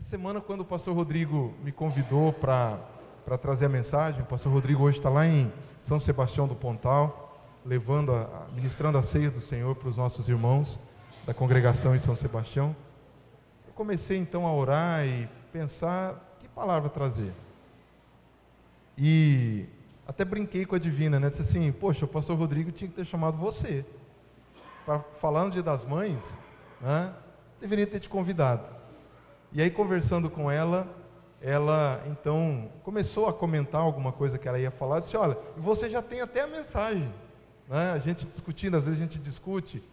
Essa semana, quando o pastor Rodrigo me convidou para trazer a mensagem, o pastor Rodrigo hoje está lá em São Sebastião do Pontal, ministrando a ceia do Senhor para os nossos irmãos da congregação em São Sebastião. Eu comecei então a orar e pensar que palavra trazer. E até brinquei com a Divina, né? Disse assim, poxa, o pastor Rodrigo tinha que ter chamado você para falar no Dia das Mães, né? Deveria ter te convidado. E aí, conversando com ela então começou a comentar alguma coisa que ela ia falar. Disse, olha, você já tem até a mensagem, né? A gente discutindo, às vezes a gente discute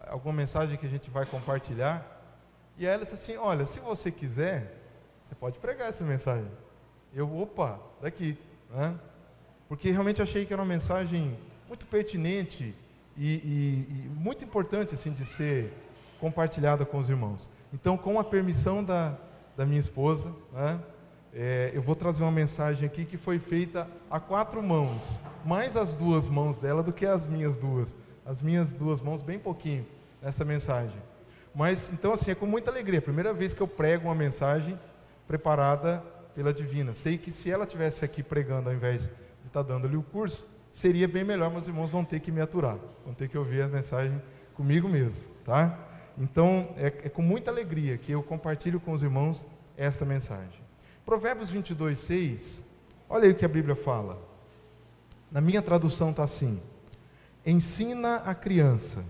alguma mensagem que a gente vai compartilhar. E aí ela disse assim, olha, se você quiser, você pode pregar essa mensagem. Opa, daqui, né? Porque realmente achei que era uma mensagem muito pertinente e muito importante assim, de ser compartilhada com os irmãos. Então, com a permissão da minha esposa, né, eu vou trazer uma mensagem aqui que foi feita a 4 mãos, mais as 2 mãos dela do que as minhas 2. As minhas 2 mãos, bem pouquinho, nessa mensagem. Mas, então assim, é com muita alegria. Primeira vez que eu prego uma mensagem preparada pela Divina. Sei que se ela estivesse aqui pregando ao invés de estar dando-lhe o curso, seria bem melhor, mas os irmãos vão ter que me aturar. Vão ter que ouvir a mensagem comigo mesmo, tá? Então, é com muita alegria que eu compartilho com os irmãos esta mensagem. Provérbios 22:6, olha aí o que a Bíblia fala. Na minha tradução está assim: ensina a criança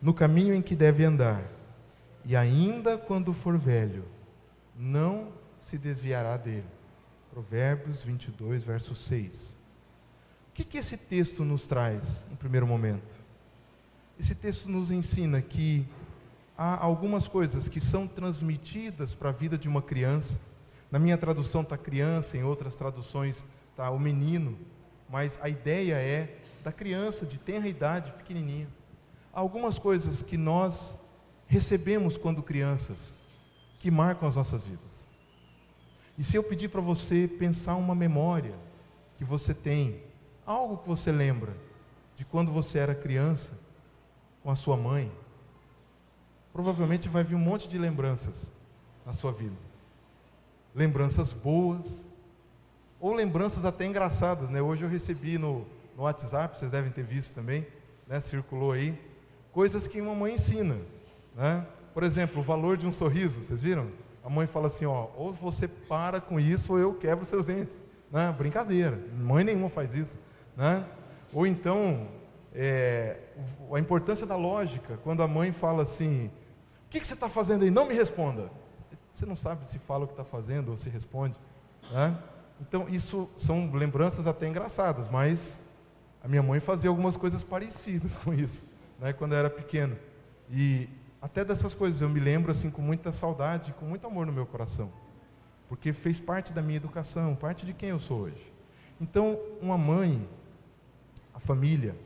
no caminho em que deve andar, e ainda quando for velho, não se desviará dele. Provérbios 22, verso 6. O que esse texto nos traz no primeiro momento? Esse texto nos ensina que há algumas coisas que são transmitidas para a vida de uma criança. Na minha tradução está criança, em outras traduções está o menino, mas a ideia é da criança, de tenra idade, pequenininha. Há algumas coisas que nós recebemos quando crianças, que marcam as nossas vidas. E se eu pedir para você pensar uma memória que você tem, algo que você lembra de quando você era criança, com a sua mãe, provavelmente vai vir um monte de lembranças na sua vida. Lembranças boas, ou lembranças até engraçadas, né? Hoje eu recebi no WhatsApp, vocês devem ter visto também, né? Circulou aí, coisas que uma mãe ensina, né? Por exemplo, o valor de um sorriso, vocês viram? A mãe fala assim, ó, ou você para com isso, ou eu quebro seus dentes, né? Brincadeira, mãe nenhuma faz isso, né? Ou então, a importância da lógica, quando a mãe fala assim, o que você está fazendo aí? Não me responda. Você não sabe se fala o que está fazendo ou se responde, né? Então, isso são lembranças até engraçadas, mas a minha mãe fazia algumas coisas parecidas com isso, né, quando eu era pequeno. E até dessas coisas eu me lembro assim, com muita saudade, com muito amor no meu coração, porque fez parte da minha educação, parte de quem eu sou hoje. Então, uma mãe, a família,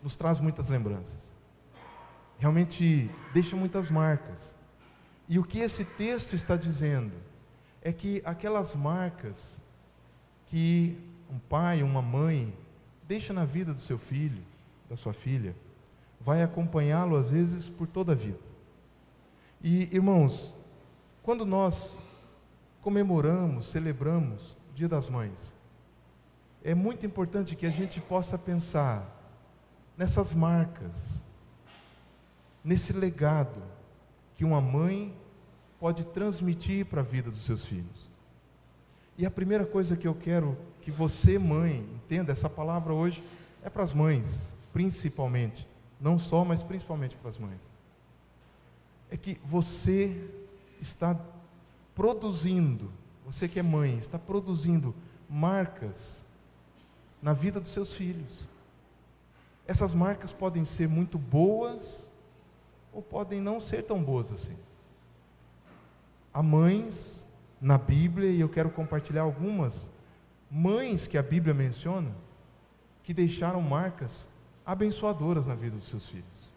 nos traz muitas lembranças. Realmente deixa muitas marcas. E o que esse texto está dizendo é que aquelas marcas que um pai, uma mãe deixa na vida do seu filho, da sua filha, vai acompanhá-lo às vezes por toda a vida. E irmãos, quando nós comemoramos, celebramos o Dia das Mães, é muito importante que a gente possa pensar nessas marcas, nesse legado que uma mãe pode transmitir para a vida dos seus filhos. E a primeira coisa que eu quero que você, mãe, entenda, essa palavra hoje é para as mães, principalmente, não só, mas principalmente para as mães, é que você está produzindo, você que é mãe, está produzindo marcas na vida dos seus filhos. Essas marcas podem ser muito boas ou podem não ser tão boas assim. Há mães na Bíblia, e eu quero compartilhar algumas mães que a Bíblia menciona, que deixaram marcas abençoadoras na vida dos seus filhos.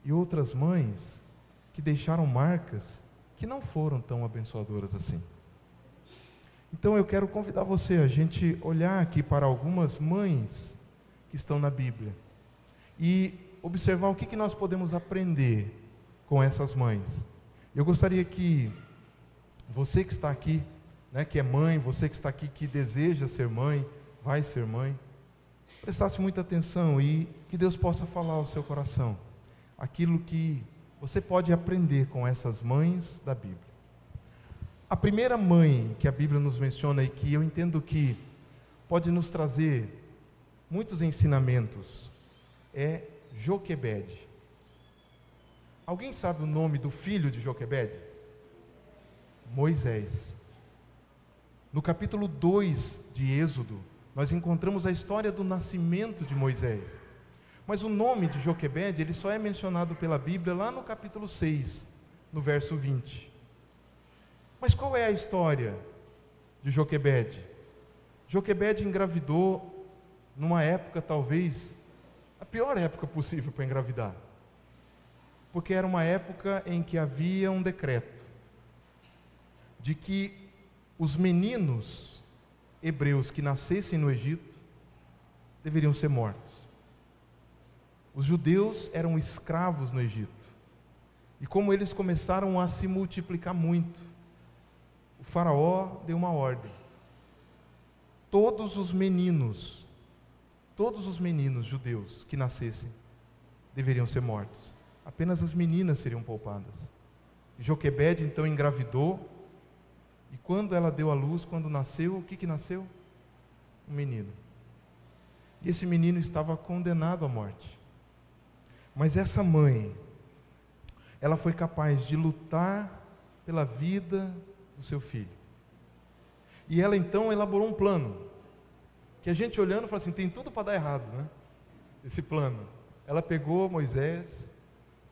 E outras mães que deixaram marcas que não foram tão abençoadoras assim. Então eu quero convidar você a gente olhar aqui para algumas mães que estão na Bíblia e observar o que nós podemos aprender com essas mães. Eu gostaria que Você que está aqui, né, que é mãe, você que está aqui, que deseja ser mãe, vai ser mãe, prestasse muita atenção e que Deus possa falar ao seu coração aquilo que você pode aprender com essas mães da Bíblia. A primeira mãe que a Bíblia nos menciona e que eu entendo que pode nos trazer muitos ensinamentos é Joquebede. Alguém sabe o nome do filho de Joquebede? Moisés. No capítulo 2 de Êxodo, nós encontramos a história do nascimento de Moisés. Mas o nome de Joquebede, ele só é mencionado pela Bíblia lá no capítulo 6, no verso 20. Mas qual é a história de Joquebede? Joquebede engravidou numa época, talvez, a pior época possível para engravidar. Porque era uma época em que havia um decreto de que os meninos hebreus que nascessem no Egito deveriam ser mortos. Os judeus eram escravos no Egito. E como eles começaram a se multiplicar muito, o faraó deu uma ordem. Todos os meninos judeus que nascessem deveriam ser mortos. Apenas as meninas seriam poupadas. E Joquebede então engravidou. E quando ela deu à luz, quando nasceu, o que nasceu? Um menino. E esse menino estava condenado à morte. Mas essa mãe, ela foi capaz de lutar pela vida do seu filho. E ela então elaborou um plano, que a gente olhando fala assim, tem tudo para dar errado, né? Esse plano. Ela pegou Moisés,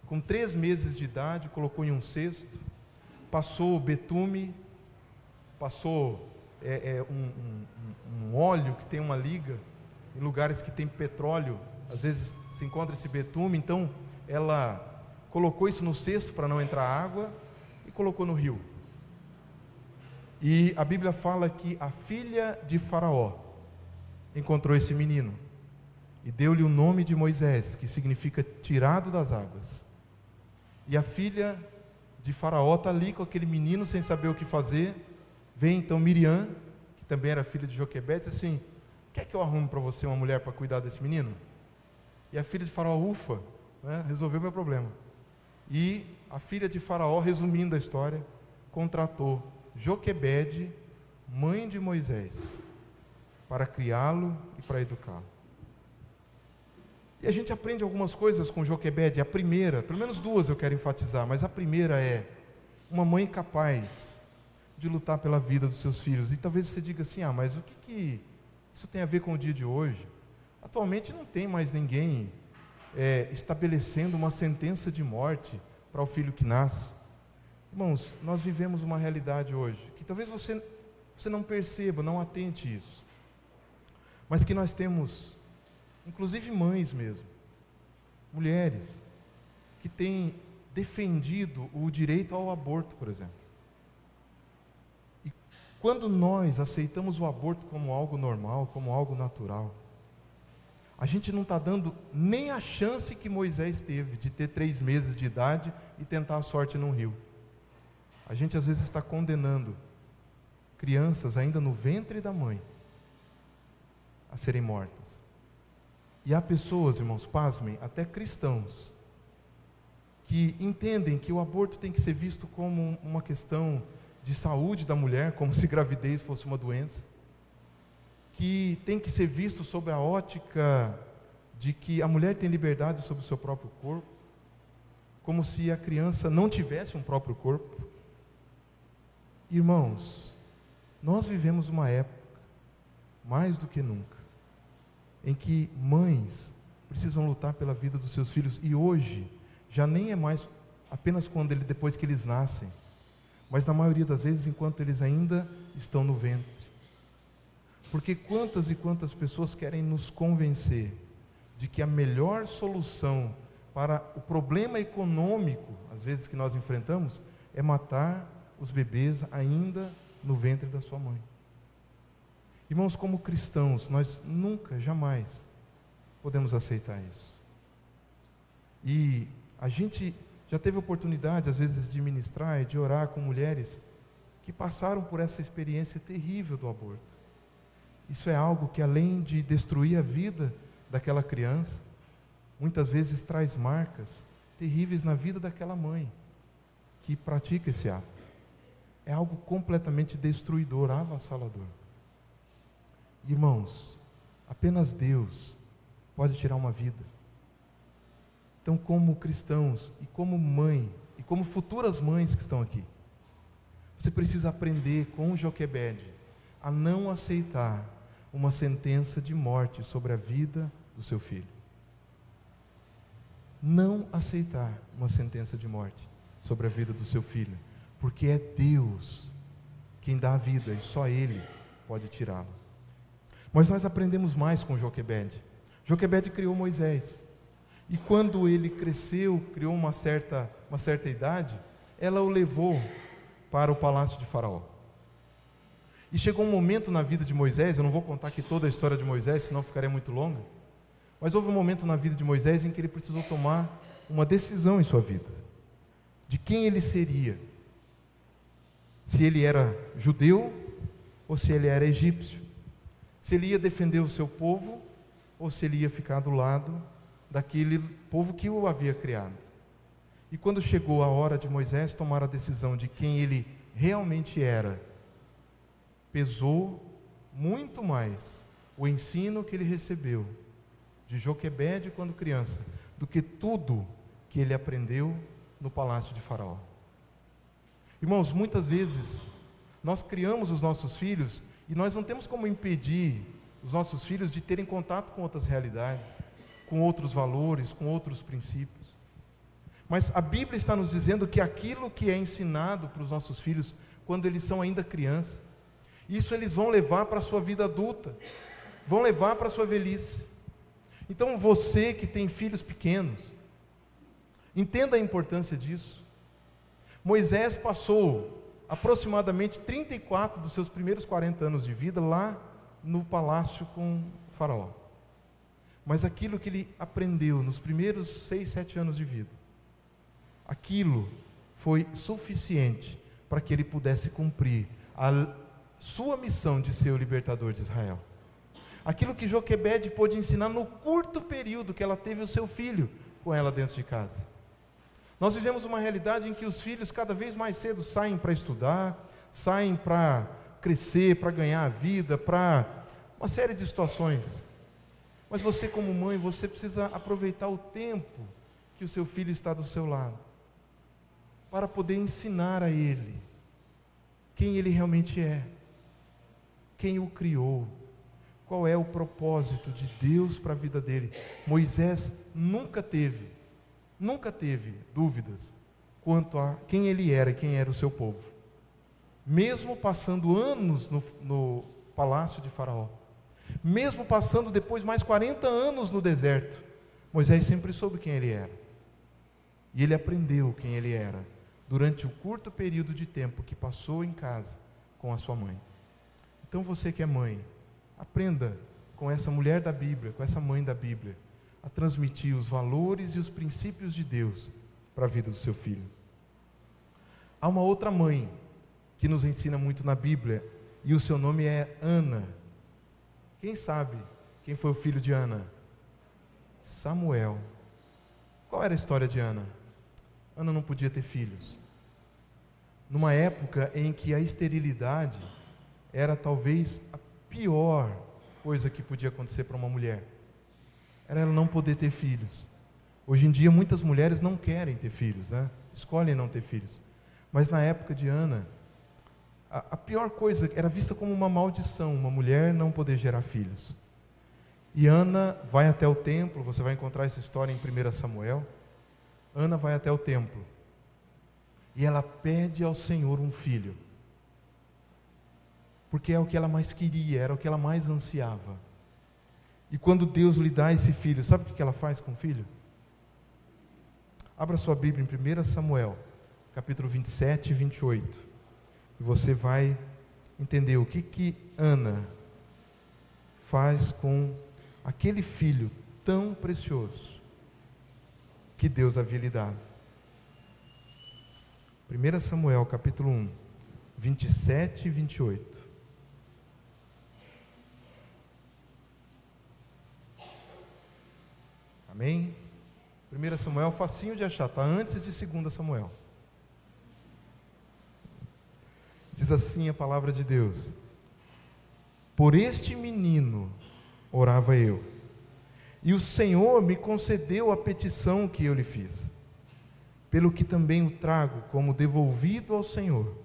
com 3 meses de idade, colocou em um cesto, passou betume, passou um óleo que tem uma liga, em lugares que tem petróleo, às vezes se encontra esse betume, então ela colocou isso no cesto para não entrar água e colocou no rio. E a Bíblia fala que a filha de Faraó encontrou esse menino e deu-lhe o nome de Moisés, que significa tirado das águas. E a filha de Faraó está ali com aquele menino sem saber o que fazer. Vem então Miriam, que também era filha de Joquebede, diz assim, quer que eu arrume para você uma mulher para cuidar desse menino? E a filha de Faraó, ufa, né, resolveu meu problema. E a filha de Faraó, resumindo a história, contratou Joquebede, mãe de Moisés, para criá-lo e para educá-lo. E a gente aprende algumas coisas com Joquebede. A primeira, pelo menos 2 eu quero enfatizar, mas a primeira é uma mãe capaz de lutar pela vida dos seus filhos. E talvez você diga assim, mas o que isso tem a ver com o dia de hoje? Atualmente não tem mais ninguém estabelecendo uma sentença de morte para o filho que nasce. Irmãos, nós vivemos uma realidade hoje, que talvez você não perceba, não atente isso, mas que nós temos, inclusive mães mesmo, mulheres, que têm defendido o direito ao aborto, por exemplo. E quando nós aceitamos o aborto como algo normal, como algo natural, a gente não está dando nem a chance que Moisés teve de ter 3 meses de idade e tentar a sorte num rio. A gente às vezes está condenando crianças ainda no ventre da mãe a serem mortas. E há pessoas, irmãos, pasmem, até cristãos, que entendem que o aborto tem que ser visto como uma questão de saúde da mulher, como se gravidez fosse uma doença, que tem que ser visto sob a ótica de que a mulher tem liberdade sobre o seu próprio corpo, como se a criança não tivesse um próprio corpo. Irmãos, nós vivemos uma época, mais do que nunca, em que mães precisam lutar pela vida dos seus filhos, e hoje, já nem é mais apenas depois que eles nascem, mas na maioria das vezes enquanto eles ainda estão no ventre. Porque quantas e quantas pessoas querem nos convencer de que a melhor solução para o problema econômico, às vezes, que nós enfrentamos, é matar os bebês ainda no ventre da sua mãe. Irmãos, como cristãos, nós nunca, jamais podemos aceitar isso. E a gente já teve oportunidade, às vezes, de ministrar e de orar com mulheres que passaram por essa experiência terrível do aborto. Isso é algo que, além de destruir a vida daquela criança, muitas vezes traz marcas terríveis na vida daquela mãe que pratica esse ato. É algo completamente destruidor, avassalador. Irmãos, apenas Deus pode tirar uma vida. Então, como cristãos e como mãe, e como futuras mães que estão aqui, você precisa aprender com Joquebede a não aceitar uma sentença de morte sobre a vida do seu filho. Não aceitar uma sentença de morte sobre a vida do seu filho, porque é Deus quem dá a vida e só Ele pode tirá-la. Mas nós aprendemos mais com Joquebede. Joquebede criou Moisés, e quando ele cresceu, criou uma certa idade, ela o levou para o palácio de Faraó. E chegou um momento na vida de Moisés, eu não vou contar aqui toda a história de Moisés, senão ficaria muito longa, mas houve um momento na vida de Moisés em que ele precisou tomar uma decisão em sua vida, de quem ele seria, se ele era judeu ou se ele era egípcio, se ele ia defender o seu povo ou se ele ia ficar do lado daquele povo que o havia criado. E quando chegou a hora de Moisés tomar a decisão de quem ele realmente era, pesou muito mais o ensino que ele recebeu de Joquebede quando criança, do que tudo que ele aprendeu no palácio de Faraó. Irmãos, muitas vezes nós criamos os nossos filhos e nós não temos como impedir os nossos filhos de terem contato com outras realidades, com outros valores, com outros princípios. Mas a Bíblia está nos dizendo que aquilo que é ensinado para os nossos filhos quando eles são ainda crianças, isso eles vão levar para a sua vida adulta, vão levar para a sua velhice. Então você que tem filhos pequenos, entenda a importância disso. Moisés passou aproximadamente 34 dos seus primeiros 40 anos de vida lá no palácio com Faraó. Mas aquilo que ele aprendeu nos primeiros 6, 7 anos de vida, aquilo foi suficiente para que ele pudesse cumprir a sua missão de ser o libertador de Israel. Aquilo que Joquebede pôde ensinar no curto período que ela teve o seu filho com ela dentro de casa. Nós vivemos uma realidade em que os filhos cada vez mais cedo saem para estudar, saem para crescer, para ganhar a vida, para uma série de situações. Mas você como mãe, você precisa aproveitar o tempo que o seu filho está do seu lado, para poder ensinar a ele quem ele realmente é, quem o criou, qual é o propósito de Deus para a vida dele. Moisés nunca teve dúvidas quanto a quem ele era e quem era o seu povo. Mesmo passando anos no palácio de Faraó, mesmo passando depois mais 40 anos no deserto, Moisés sempre soube quem ele era. E ele aprendeu quem ele era durante o curto período de tempo que passou em casa com a sua mãe. Então você que é mãe, aprenda com essa mulher da Bíblia, com essa mãe da Bíblia, a transmitir os valores e os princípios de Deus para a vida do seu filho. Há uma outra mãe que nos ensina muito na Bíblia, e o seu nome é Ana. Quem sabe quem foi o filho de Ana? Samuel. Qual era a história de Ana? Ana não podia ter filhos. Numa época em que a esterilidade era talvez a pior coisa que podia acontecer para uma mulher. Era ela não poder ter filhos. Hoje em dia muitas mulheres não querem ter filhos, né? Escolhem não ter filhos. Mas na época de Ana, a pior coisa era vista como uma maldição, uma mulher não poder gerar filhos. E Ana vai até o templo, você vai encontrar essa história em 1 Samuel. Ana vai até o templo e ela pede ao Senhor um filho, porque é o que ela mais queria, era o que ela mais ansiava. E quando Deus lhe dá esse filho, sabe o que ela faz com o filho? Abra sua Bíblia em 1 Samuel, capítulo 27 e 28, e você vai entender o que Ana faz com aquele filho tão precioso que Deus havia lhe dado. 1 Samuel, capítulo 1, 27 e 28. Amém? 1 Samuel, facinho de achar, está antes de 2 Samuel. Diz assim a palavra de Deus: por este menino orava eu, e o Senhor me concedeu a petição que eu lhe fiz, pelo que também o trago como devolvido ao Senhor,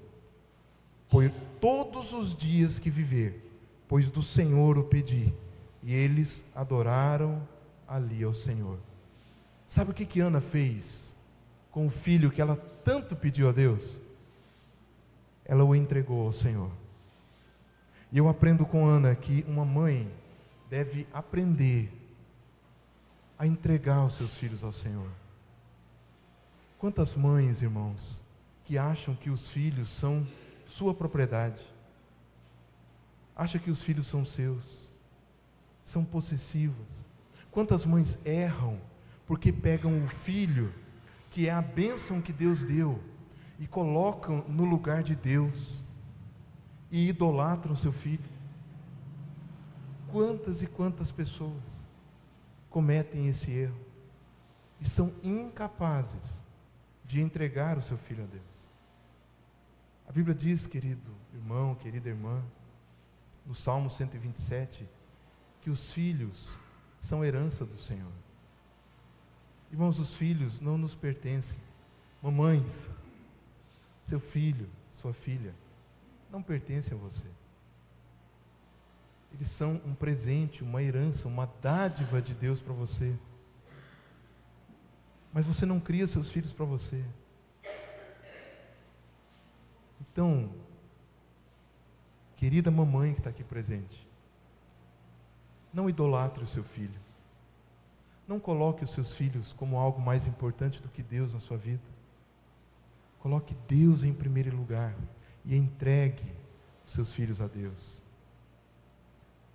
por todos os dias que viver, pois do Senhor o pedi. E eles adoraram ali ao Senhor. Sabe o que Ana fez com o filho que ela tanto pediu a Deus? Ela o entregou ao Senhor. E eu aprendo com Ana que uma mãe deve aprender a entregar os seus filhos ao Senhor. Quantas mães, irmãos, que acham que os filhos são sua propriedade, acham que os filhos são seus, são possessivas. Quantas mães erram porque pegam o filho, que é a bênção que Deus deu, e colocam no lugar de Deus, e idolatram o seu filho. Quantas e quantas pessoas cometem esse erro, e são incapazes de entregar o seu filho a Deus. A Bíblia diz, querido irmão, querida irmã, no Salmo 127, que os filhos são herança do Senhor. Irmãos, os filhos não nos pertencem. Mamães, seu filho, sua filha, não pertencem a você. Eles são um presente, uma herança, uma dádiva de Deus para você. Mas você não cria seus filhos para você. Então, querida mamãe que está aqui presente, não idolatre o seu filho. Não coloque os seus filhos como algo mais importante do que Deus na sua vida. Coloque Deus em primeiro lugar e entregue os seus filhos a Deus.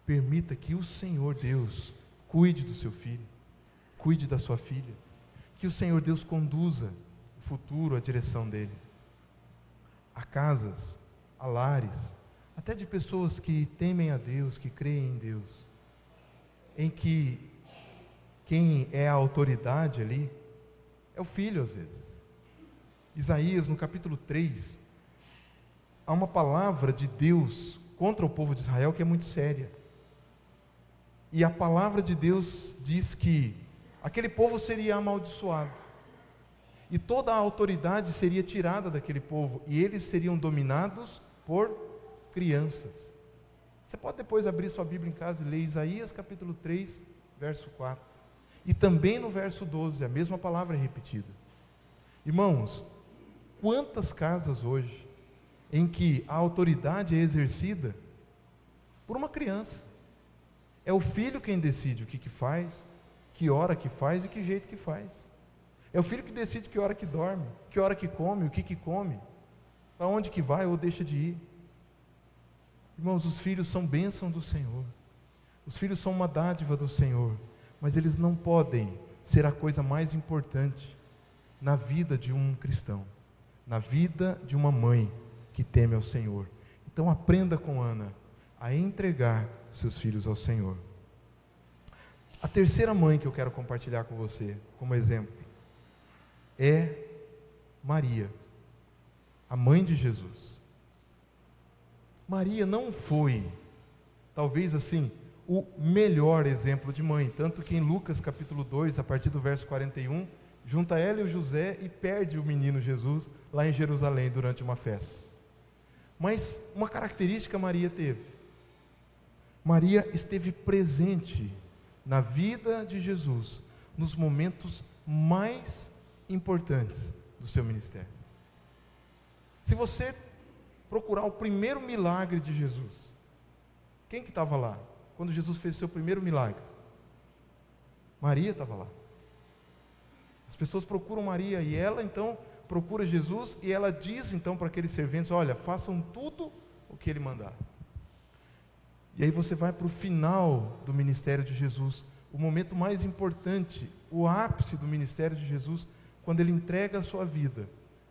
Permita que o Senhor Deus cuide do seu filho, cuide da sua filha, que o Senhor Deus conduza o futuro, a direção dele. Há casas, há lares, até de pessoas que temem a Deus, que creem em Deus, em que quem é a autoridade ali é o filho às vezes. Isaías, no capítulo 3, há uma palavra de Deus contra o povo de Israel que é muito séria. E a palavra de Deus diz que aquele povo seria amaldiçoado, e toda a autoridade seria tirada daquele povo, e eles seriam dominados por crianças. Você pode depois abrir sua Bíblia em casa e ler Isaías capítulo 3, verso 4. E também no verso 12, a mesma palavra é repetida. Irmãos, quantas casas hoje em que a autoridade é exercida por uma criança? É o filho quem decide o que faz, que hora que faz e que jeito que faz. É o filho que decide que hora que dorme, que hora que come, o que come, para onde que vai ou deixa de ir. Irmãos, os filhos são bênção do Senhor. Os filhos são uma dádiva do Senhor, mas eles não podem ser a coisa mais importante na vida de um cristão, na vida de uma mãe que teme ao Senhor. Então aprenda com Ana a entregar seus filhos ao Senhor. A terceira mãe que eu quero compartilhar com você, como exemplo, é Maria, a mãe de Jesus. Maria não foi, talvez assim, o melhor exemplo de mãe, tanto que em Lucas capítulo 2, a partir do verso 41, junta ela e o José e perde o menino Jesus lá em Jerusalém durante uma festa. Mas uma característica Maria teve. Maria esteve presente na vida de Jesus nos momentos mais importantes do seu ministério. Se você procurar o primeiro milagre de Jesus, quem que estava lá quando Jesus fez seu primeiro milagre? Maria estava lá. As pessoas procuram Maria e ela então procura Jesus, e ela diz então para aqueles serventes: olha, façam tudo o que ele mandar. E aí você vai para o final do ministério de Jesus, o momento mais importante, o ápice do ministério de Jesus, quando ele entrega a sua vida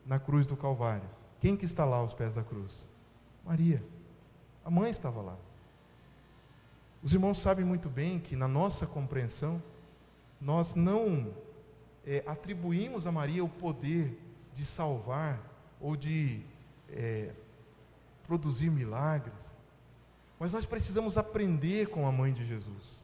na cruz do Calvário. Quem que está lá aos pés da cruz? Maria. A mãe estava lá. Os irmãos sabem muito bem que na nossa compreensão, nós não atribuímos a Maria o poder de salvar ou de produzir milagres, mas nós precisamos aprender com a mãe de Jesus,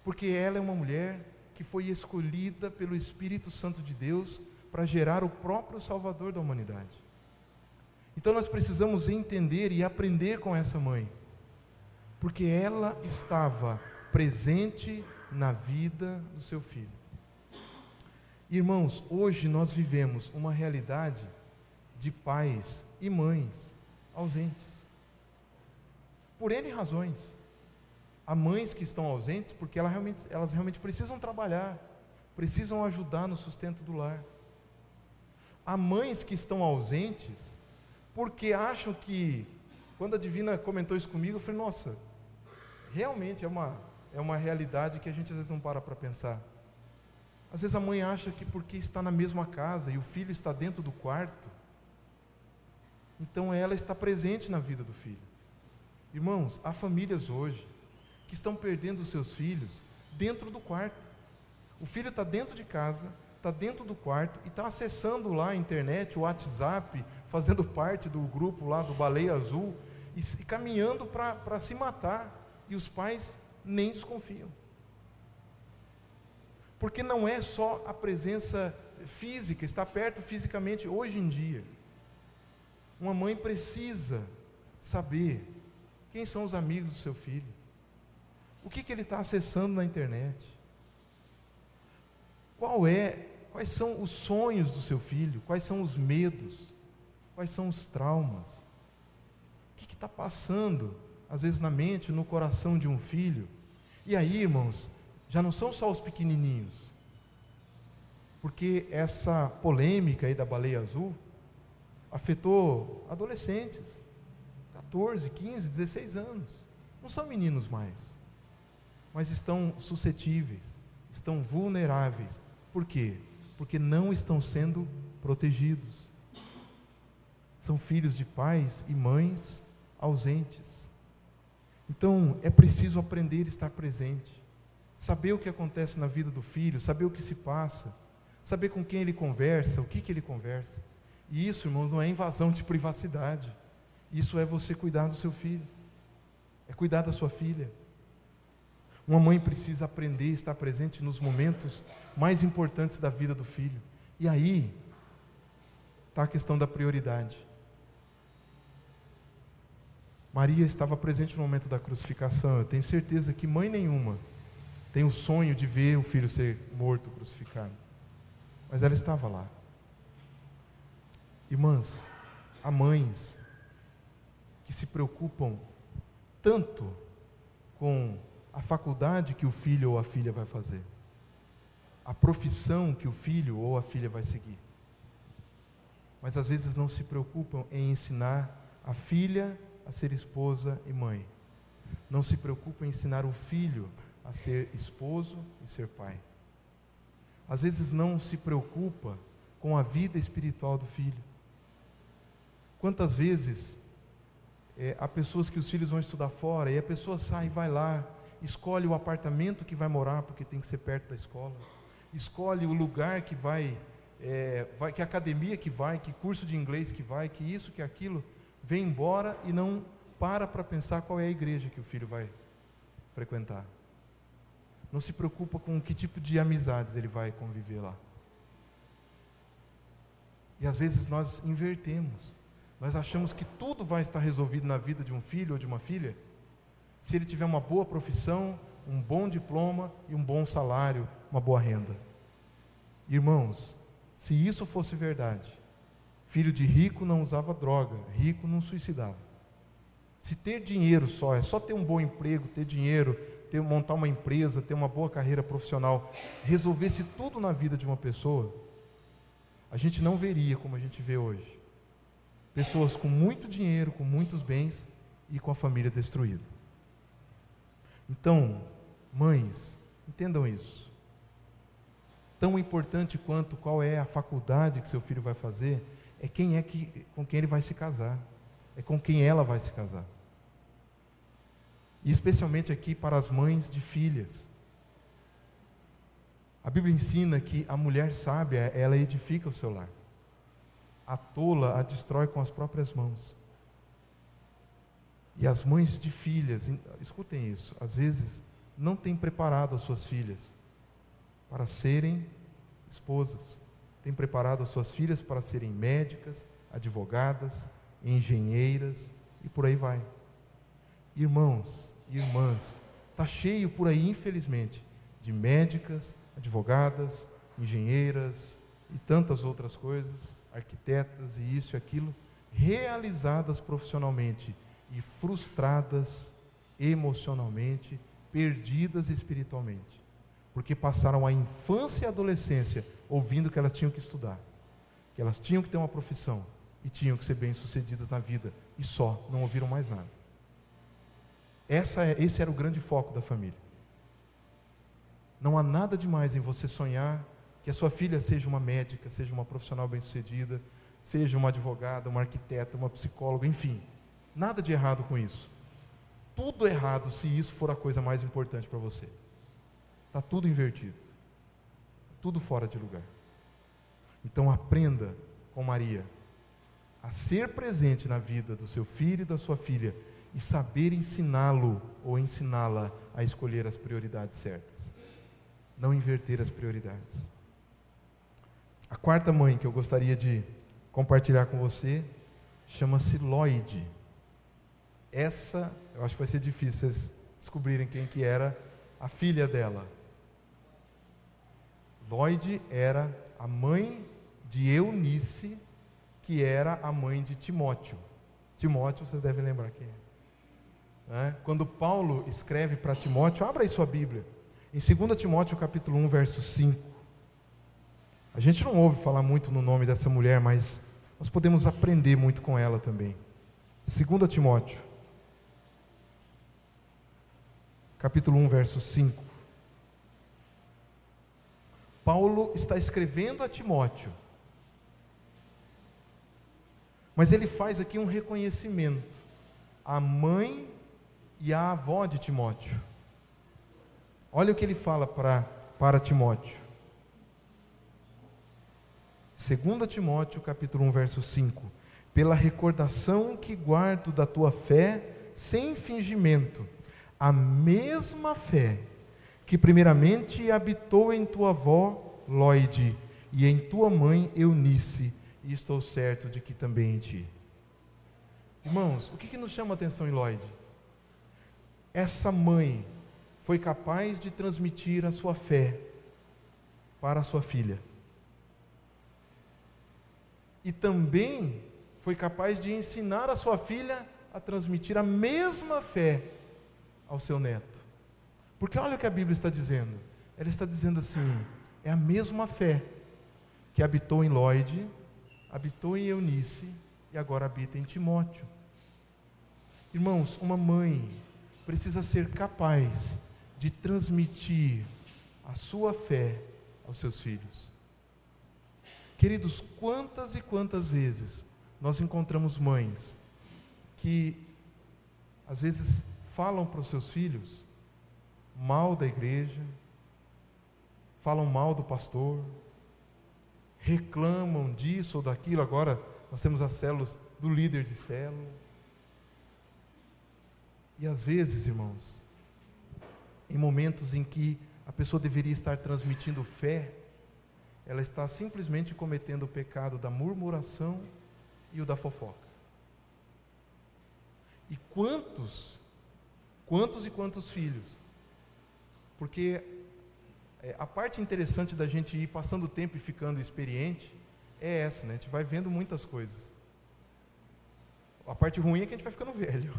porque ela é uma mulher que foi escolhida pelo Espírito Santo de Deus para gerar o próprio Salvador da humanidade. Então nós precisamos entender e aprender com essa mãe, porque ela estava presente na vida do seu filho. Irmãos, hoje nós vivemos uma realidade de pais e mães ausentes, por N razões. Há mães que estão ausentes porque elas realmente precisam trabalhar, precisam ajudar no sustento do lar. Há mães que estão ausentes porque acham que, quando a Divina comentou isso comigo, eu falei, nossa, realmente é uma realidade que a gente às vezes não para pensar. Às vezes a mãe acha que porque está na mesma casa e o filho está dentro do quarto, então ela está presente na vida do filho. Irmãos, há famílias hoje que estão perdendo os seus filhos dentro do quarto. O filho está dentro de casa, está dentro do quarto e está acessando lá a internet, o WhatsApp, fazendo parte do grupo lá do Baleia Azul e caminhando para se matar, e os pais nem desconfiam. Porque não é só a presença física, estar perto fisicamente. Hoje em dia, uma mãe precisa saber quem são os amigos do seu filho, o que ele está acessando na internet, quais são os sonhos do seu filho, quais são os medos, quais são os traumas, o que está passando, às vezes na mente, no coração de um filho. E aí, irmãos, já não são só os pequenininhos, porque essa polêmica aí da baleia azul afetou adolescentes, 14, 15, 16 anos, não são meninos mais, mas estão suscetíveis, estão vulneráveis. Por quê? Porque não estão sendo protegidos, são filhos de pais e mães ausentes. Então é preciso aprender a estar presente, saber o que acontece na vida do filho, saber o que se passa, saber com quem ele conversa, o que ele conversa. E isso, irmãos, não é invasão de privacidade, isso é você cuidar do seu filho, é cuidar da sua filha. Uma mãe precisa aprender a estar presente nos momentos mais importantes da vida do filho. E aí está a questão da prioridade. Maria estava presente no momento da crucificação. Eu tenho certeza que mãe nenhuma tem o sonho de ver o filho ser morto, crucificado, mas ela estava lá. Irmãs, há mães que se preocupam tanto com a faculdade que o filho ou a filha vai fazer, a profissão que o filho ou a filha vai seguir, mas às vezes não se preocupam em ensinar a filha a ser esposa e mãe, não se preocupam em ensinar o filho a ser esposo e ser pai. Às vezes não se preocupa com a vida espiritual do filho. Quantas vezes há pessoas que os filhos vão estudar fora e a pessoa sai e vai lá, escolhe o apartamento que vai morar porque tem que ser perto da escola, escolhe o lugar que vai, que academia que vai, que curso de inglês que vai, que isso, que aquilo, vem embora e não para pensar qual é a igreja que o filho vai frequentar. Não se preocupa com que tipo de amizades ele vai conviver lá. E às vezes nós invertemos. Nós achamos que tudo vai estar resolvido na vida de um filho ou de uma filha se ele tiver uma boa profissão, um bom diploma e um bom salário, uma boa renda. Irmãos, se isso fosse verdade, filho de rico não usava droga, rico não suicidava. Se ter dinheiro só, é só ter um bom emprego, ter dinheiro, montar uma empresa, ter uma boa carreira profissional, resolvesse tudo na vida de uma pessoa, a gente não veria como a gente vê hoje. Pessoas com muito dinheiro, com muitos bens e com a família destruída. Então, mães, entendam isso. Tão importante quanto qual é a faculdade que seu filho vai fazer, é com quem ele vai se casar. é com quem ela vai se casar. E especialmente aqui para as mães de filhas. A Bíblia ensina que a mulher sábia, ela edifica o seu lar. A tola a destrói com as próprias mãos. E as mães de filhas, escutem isso, às vezes não têm preparado as suas filhas para serem esposas. Têm preparado as suas filhas para serem médicas, advogadas, engenheiras e por aí vai. Irmãos e irmãs, está cheio por aí, infelizmente, de médicas, advogadas, engenheiras e tantas outras coisas, arquitetas e isso e aquilo, realizadas profissionalmente e frustradas emocionalmente, perdidas espiritualmente, porque passaram a infância e a adolescência ouvindo que elas tinham que estudar, que elas tinham que ter uma profissão e tinham que ser bem-sucedidas na vida, e só, não ouviram mais nada. Esse era o grande foco da família. Não há nada demais em você sonhar que a sua filha seja uma médica, seja uma profissional bem-sucedida, seja uma advogada, uma arquiteta, uma psicóloga, enfim. Nada de errado com isso. Tudo errado se isso for a coisa mais importante para você. Está tudo invertido. Tudo fora de lugar. Então aprenda com Maria a ser presente na vida do seu filho e da sua filha e saber ensiná-lo ou ensiná-la a escolher as prioridades certas. Não inverter as prioridades. A quarta mãe que eu gostaria de compartilhar com você chama-se Lloyd. Essa, eu acho que vai ser difícil vocês descobrirem quem que era a filha dela. Lloyd era a mãe de Eunice, que era a mãe de Timóteo. Timóteo, vocês devem lembrar quem é. Quando Paulo escreve para Timóteo, abra aí sua Bíblia, em 2 Timóteo capítulo 1, verso 5. A gente não ouve falar muito no nome dessa mulher, mas nós podemos aprender muito com ela também. 2 Timóteo, capítulo 1, verso 5. Paulo está escrevendo a Timóteo, mas ele faz aqui um reconhecimento à mãe e à avó de Timóteo. Olha o que ele fala para Timóteo. 2 Timóteo, capítulo 1, verso 5. Pela recordação que guardo da tua fé, sem fingimento, a mesma fé que primeiramente habitou em tua avó Lloyd e em tua mãe Eunice, e estou certo de que também em ti. Irmãos, o que nos chama a atenção em Lloyd? Essa mãe foi capaz de transmitir a sua fé para a sua filha. E também foi capaz de ensinar a sua filha a transmitir a mesma fé ao seu neto. Porque olha o que a Bíblia está dizendo. Ela está dizendo assim, é a mesma fé que habitou em Lloyd, habitou em Eunice e agora habita em Timóteo. Irmãos, uma mãe precisa ser capaz de transmitir a sua fé aos seus filhos. Queridos, quantas e quantas vezes nós encontramos mães que às vezes falam para os seus filhos mal da igreja, falam mal do pastor, reclamam disso ou daquilo. Agora nós temos as células do líder de célula. E às vezes, irmãos, em momentos em que a pessoa deveria estar transmitindo fé, ela está simplesmente cometendo o pecado da murmuração e o da fofoca. E quantos e quantos filhos? Porque a parte interessante da gente ir passando o tempo e ficando experiente é essa, né? A gente vai vendo muitas coisas. A parte ruim é que a gente vai ficando velho.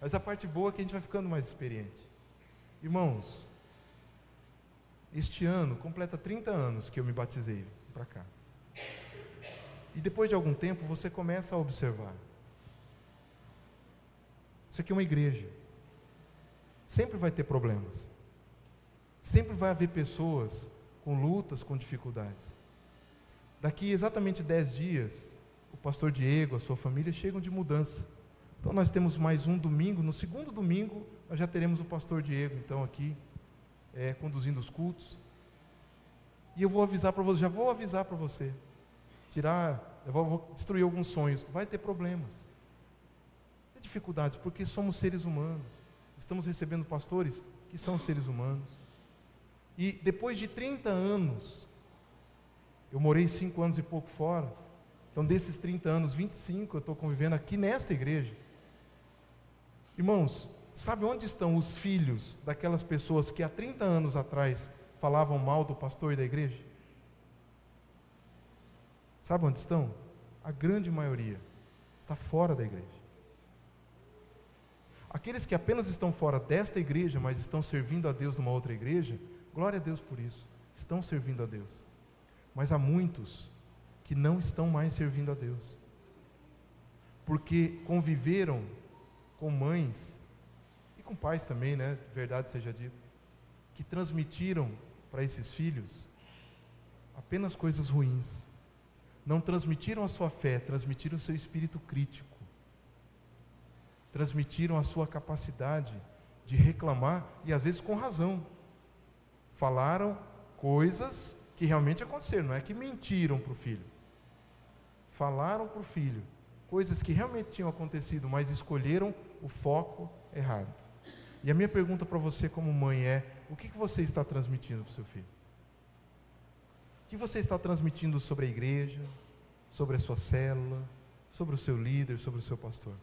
Mas a parte boa é que a gente vai ficando mais experiente. Irmãos, este ano completa 30 anos que eu me batizei para cá. E depois de algum tempo você começa a observar. Isso aqui é uma igreja. Sempre vai ter problemas. Sempre vai haver pessoas com lutas, com dificuldades. Daqui exatamente 10 dias, o pastor Diego, a sua família, chegam de mudança. Então nós temos mais um domingo. No segundo domingo nós já teremos o pastor Diego, então, aqui, conduzindo os cultos. E eu vou avisar para você, já vou avisar para você. Eu vou destruir alguns sonhos. Vai ter problemas. Tem dificuldades, porque somos seres humanos. Estamos recebendo pastores que são seres humanos. E depois de 30 anos, eu morei 5 anos e pouco fora. Então desses 30 anos, 25 eu estou convivendo aqui nesta igreja. Irmãos, sabe onde estão os filhos daquelas pessoas que há 30 anos atrás falavam mal do pastor e da igreja? Sabe onde estão? A grande maioria está fora da igreja. Aqueles que apenas estão fora desta igreja, mas estão servindo a Deus numa outra igreja, glória a Deus por isso, estão servindo a Deus. Mas há muitos que não estão mais servindo a Deus, porque conviveram com mães, e com pais também, né? Verdade seja dita, que transmitiram para esses filhos apenas coisas ruins. Não transmitiram a sua fé, transmitiram o seu espírito crítico. Transmitiram a sua capacidade de reclamar, e às vezes com razão. Falaram coisas que realmente aconteceram, não é que mentiram para o filho. Falaram para o filho coisas que realmente tinham acontecido, mas escolheram o foco errado. E a minha pergunta para você como mãe é: o que você está transmitindo para o seu filho? O que você está transmitindo sobre a igreja, sobre a sua célula, sobre o seu líder, sobre o seu pastor?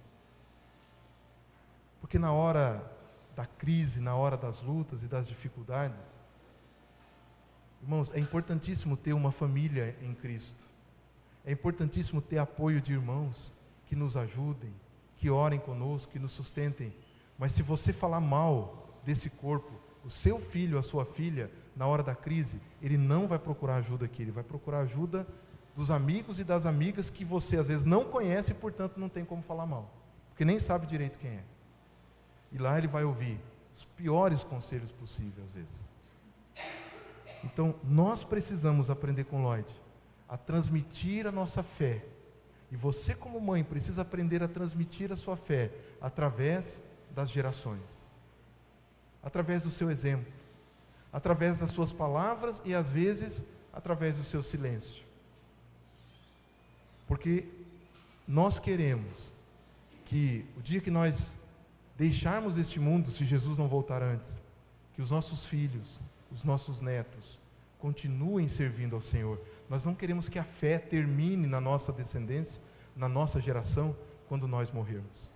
Porque na hora da crise, na hora das lutas e das dificuldades, irmãos, é importantíssimo ter uma família em Cristo. É importantíssimo ter apoio de irmãos que nos ajudem, que orem conosco, que nos sustentem. Mas se você falar mal desse corpo, o seu filho, a sua filha, na hora da crise, ele não vai procurar ajuda aqui, ele vai procurar ajuda dos amigos e das amigas que você às vezes não conhece e, portanto, não tem como falar mal, porque nem sabe direito quem é. E lá ele vai ouvir os piores conselhos possíveis, às vezes. Então, nós precisamos aprender com Lloyd a transmitir a nossa fé. E você, como mãe, precisa aprender a transmitir a sua fé através das gerações, através do seu exemplo, através das suas palavras e, às vezes, através do seu silêncio. Porque nós queremos que o dia que nós deixarmos este mundo, se Jesus não voltar antes, que os nossos filhos, os nossos netos, continuem servindo ao Senhor. Nós não queremos que a fé termine na nossa descendência, na nossa geração, quando nós morrermos.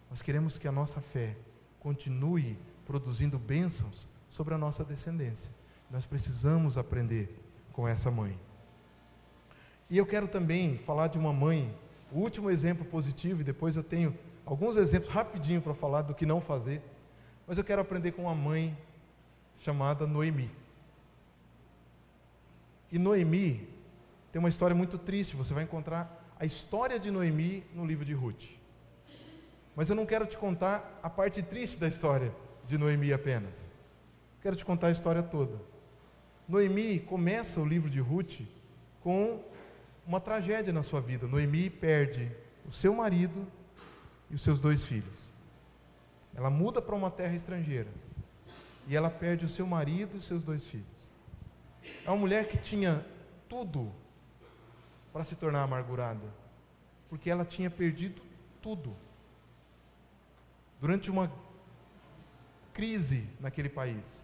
Nós queremos que a nossa fé continue produzindo bênçãos sobre a nossa descendência. Nós precisamos aprender com essa mãe. E eu quero também falar de uma mãe, o último exemplo positivo, e depois eu tenho alguns exemplos rapidinho para falar do que não fazer, mas eu quero aprender com uma mãe chamada Noemi. E Noemi tem uma história muito triste. Você vai encontrar a história de Noemi no livro de Ruth. Mas eu não quero te contar a parte triste da história de Noemi apenas. Quero te contar a história toda. Noemi começa o livro de Ruth com uma tragédia na sua vida. Noemi perde o seu marido e os seus 2 filhos. Ela muda para uma terra estrangeira e ela perde o seu marido e os seus 2 filhos. É uma mulher que tinha tudo para se tornar amargurada, porque ela tinha perdido tudo. Durante uma crise naquele país,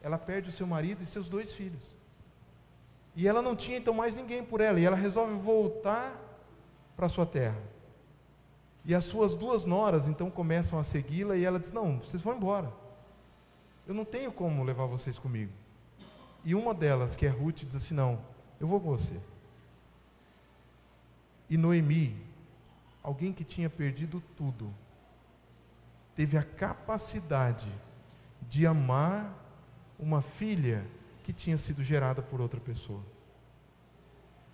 ela perde o seu marido e seus 2 filhos. E ela não tinha então mais ninguém por ela, e ela resolve voltar para a sua terra. E as suas 2 noras então começam a segui-la, e ela diz: não, vocês vão embora, eu não tenho como levar vocês comigo. E uma delas, que é Ruth, diz assim: não, eu vou com você. E Noemi, alguém que tinha perdido tudo, teve a capacidade de amar uma filha que tinha sido gerada por outra pessoa.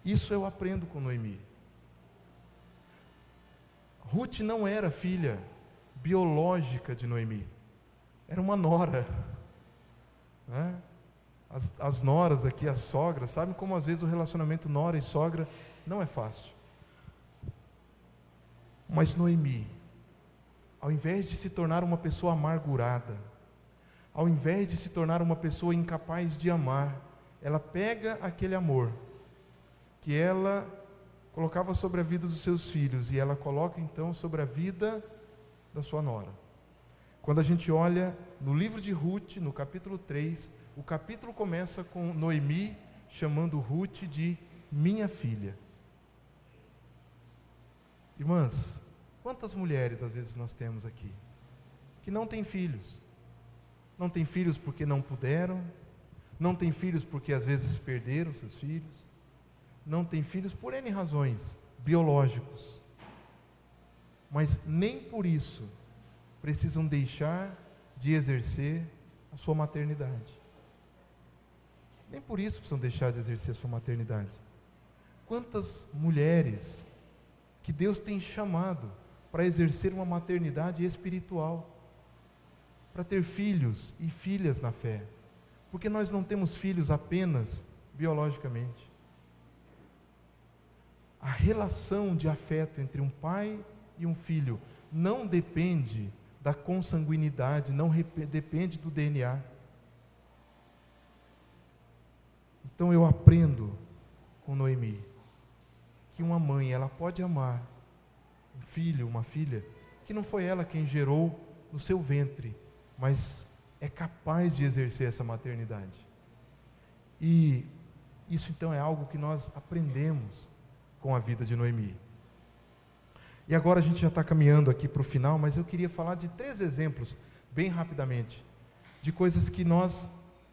Isso eu aprendo com Noemi. Ruth não era filha biológica de Noemi, era uma nora, né? As noras aqui, as sogras, sabem como às vezes o relacionamento nora e sogra não é fácil. Mas Noemi, ao invés de se tornar uma pessoa amargurada, ao invés de se tornar uma pessoa incapaz de amar, ela pega aquele amor que ela colocava sobre a vida dos seus filhos e ela coloca então sobre a vida da sua nora. Quando a gente olha no livro de Ruth, no capítulo 3, o capítulo começa com Noemi chamando Ruth de minha filha. Irmãs, quantas mulheres às vezes nós temos aqui que não têm filhos? Não têm filhos porque não puderam, não têm filhos porque às vezes perderam seus filhos, não têm filhos por N razões biológicos, mas nem por isso precisam deixar de exercer a sua maternidade. Nem por isso precisam deixar de exercer a sua maternidade. Quantas mulheres que Deus tem chamado para exercer uma maternidade espiritual, para ter filhos e filhas na fé, porque nós não temos filhos apenas biologicamente. A relação de afeto entre um pai e um filho não depende da consanguinidade, não depende do DNA. Então eu aprendo com Noemi que uma mãe, ela pode amar um filho, uma filha, que não foi ela quem gerou no seu ventre, mas é capaz de exercer essa maternidade. E isso então é algo que nós aprendemos com a vida de Noemi. E agora a gente já está caminhando aqui para o final, mas eu queria falar de 3 exemplos, bem rapidamente, de coisas que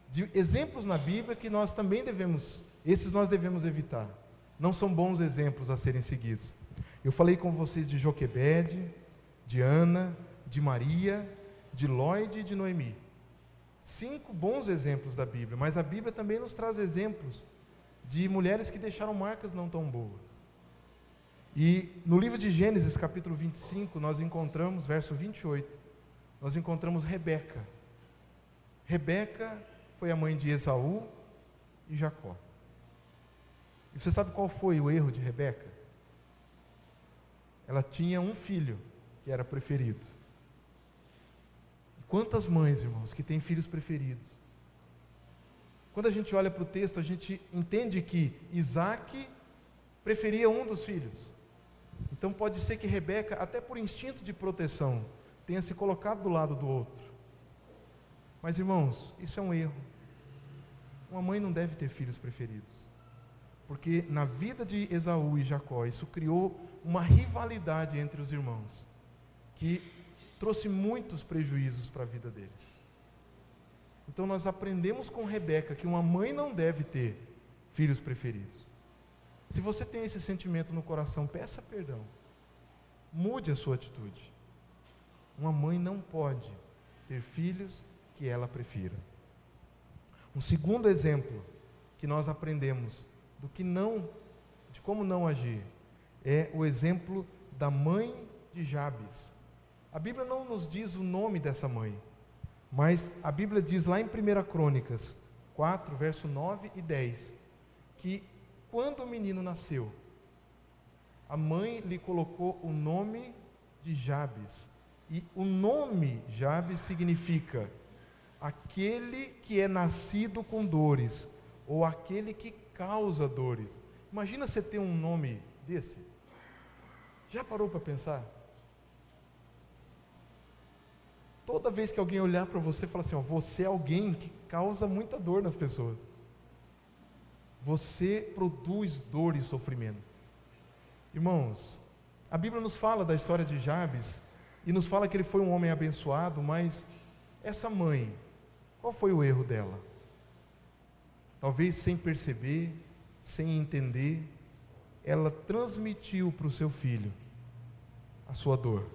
de exemplos na Bíblia que nós também devemos evitar. Não são bons exemplos a serem seguidos. Eu falei com vocês de Joquebede, de Ana, de Maria, de Lloyd e de Noemi. 5 bons exemplos da Bíblia, mas a Bíblia também nos traz exemplos de mulheres que deixaram marcas não tão boas. E no livro de Gênesis, capítulo 25, nós encontramos, verso 28, nós encontramos Rebeca. Rebeca foi a mãe de Esaú e Jacó. E você sabe qual foi o erro de Rebeca? Ela tinha um filho que era preferido. E quantas mães, irmãos, que têm filhos preferidos? Quando a gente olha para o texto, a gente entende que Isaac preferia um dos filhos. Então pode ser que Rebeca, até por instinto de proteção, tenha se colocado do lado do outro. Mas, irmãos, isso é um erro. Uma mãe não deve ter filhos preferidos, porque na vida de Esaú e Jacó, isso criou uma rivalidade entre os irmãos, que trouxe muitos prejuízos para a vida deles. Então nós aprendemos com Rebeca que uma mãe não deve ter filhos preferidos. Se você tem esse sentimento no coração, peça perdão. Mude a sua atitude. Uma mãe não pode ter filhos que ela prefira. Um segundo exemplo que nós aprendemos de como não agir é o exemplo da mãe de Jabes. A Bíblia não nos diz o nome dessa mãe, mas a Bíblia diz lá em 1 Crônicas 4, verso 9 e 10, que quando o menino nasceu, a mãe lhe colocou o nome de Jabes. E o nome Jabes significa aquele que é nascido com dores, ou aquele que causa dores. Imagina você ter um nome desse. Já parou para pensar? Toda vez que alguém olhar para você e falar assim, você é alguém que causa muita dor nas pessoas. Você produz dor e sofrimento. Irmãos, a Bíblia nos fala da história de Jabes e nos fala que ele foi um homem abençoado, mas essa mãe, qual foi o erro dela? Talvez sem perceber, sem entender, ela transmitiu para o seu filho a sua dor.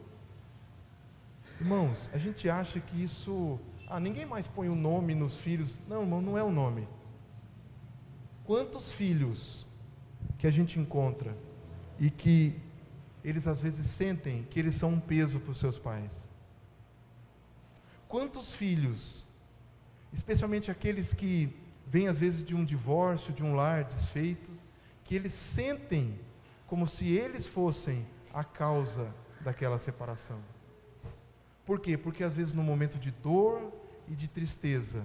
Irmãos, a gente acha que isso, ninguém mais põe o nome nos filhos. Não, irmão, não é o nome. Quantos filhos que a gente encontra e que eles às vezes sentem que eles são um peso para os seus pais? Quantos filhos, especialmente aqueles que vêm às vezes de um divórcio, de um lar desfeito, que eles sentem como se eles fossem a causa daquela separação. Por quê? Porque às vezes no momento de dor e de tristeza,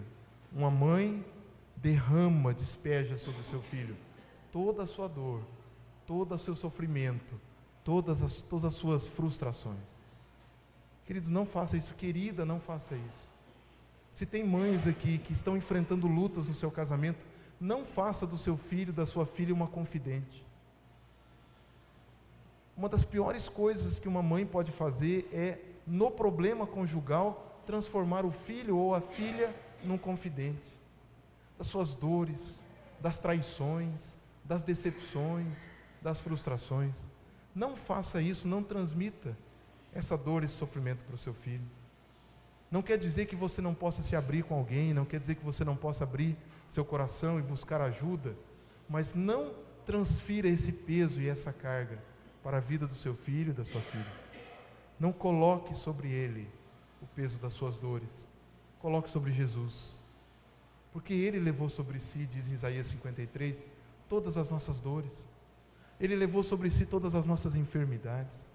uma mãe derrama, despeja sobre o seu filho toda a sua dor, todo o seu sofrimento, todas as suas frustrações. Querido, não faça isso. Querida, não faça isso. Se tem mães aqui que estão enfrentando lutas no seu casamento, não faça do seu filho, da sua filha, uma confidente. Uma das piores coisas que uma mãe pode fazer é, no problema conjugal, transformar o filho ou a filha num confidente das suas dores, das traições, das decepções, das frustrações. Não faça isso, não transmita essa dor, esse sofrimento para o seu filho. Não quer dizer que você não possa se abrir com alguém, não quer dizer que você não possa abrir seu coração e buscar ajuda, mas não transfira esse peso e essa carga para a vida do seu filho e da sua filha. Não coloque sobre ele o peso das suas dores, coloque sobre Jesus, porque ele levou sobre si, diz em Isaías 53, todas as nossas dores. Ele levou sobre si todas as nossas enfermidades.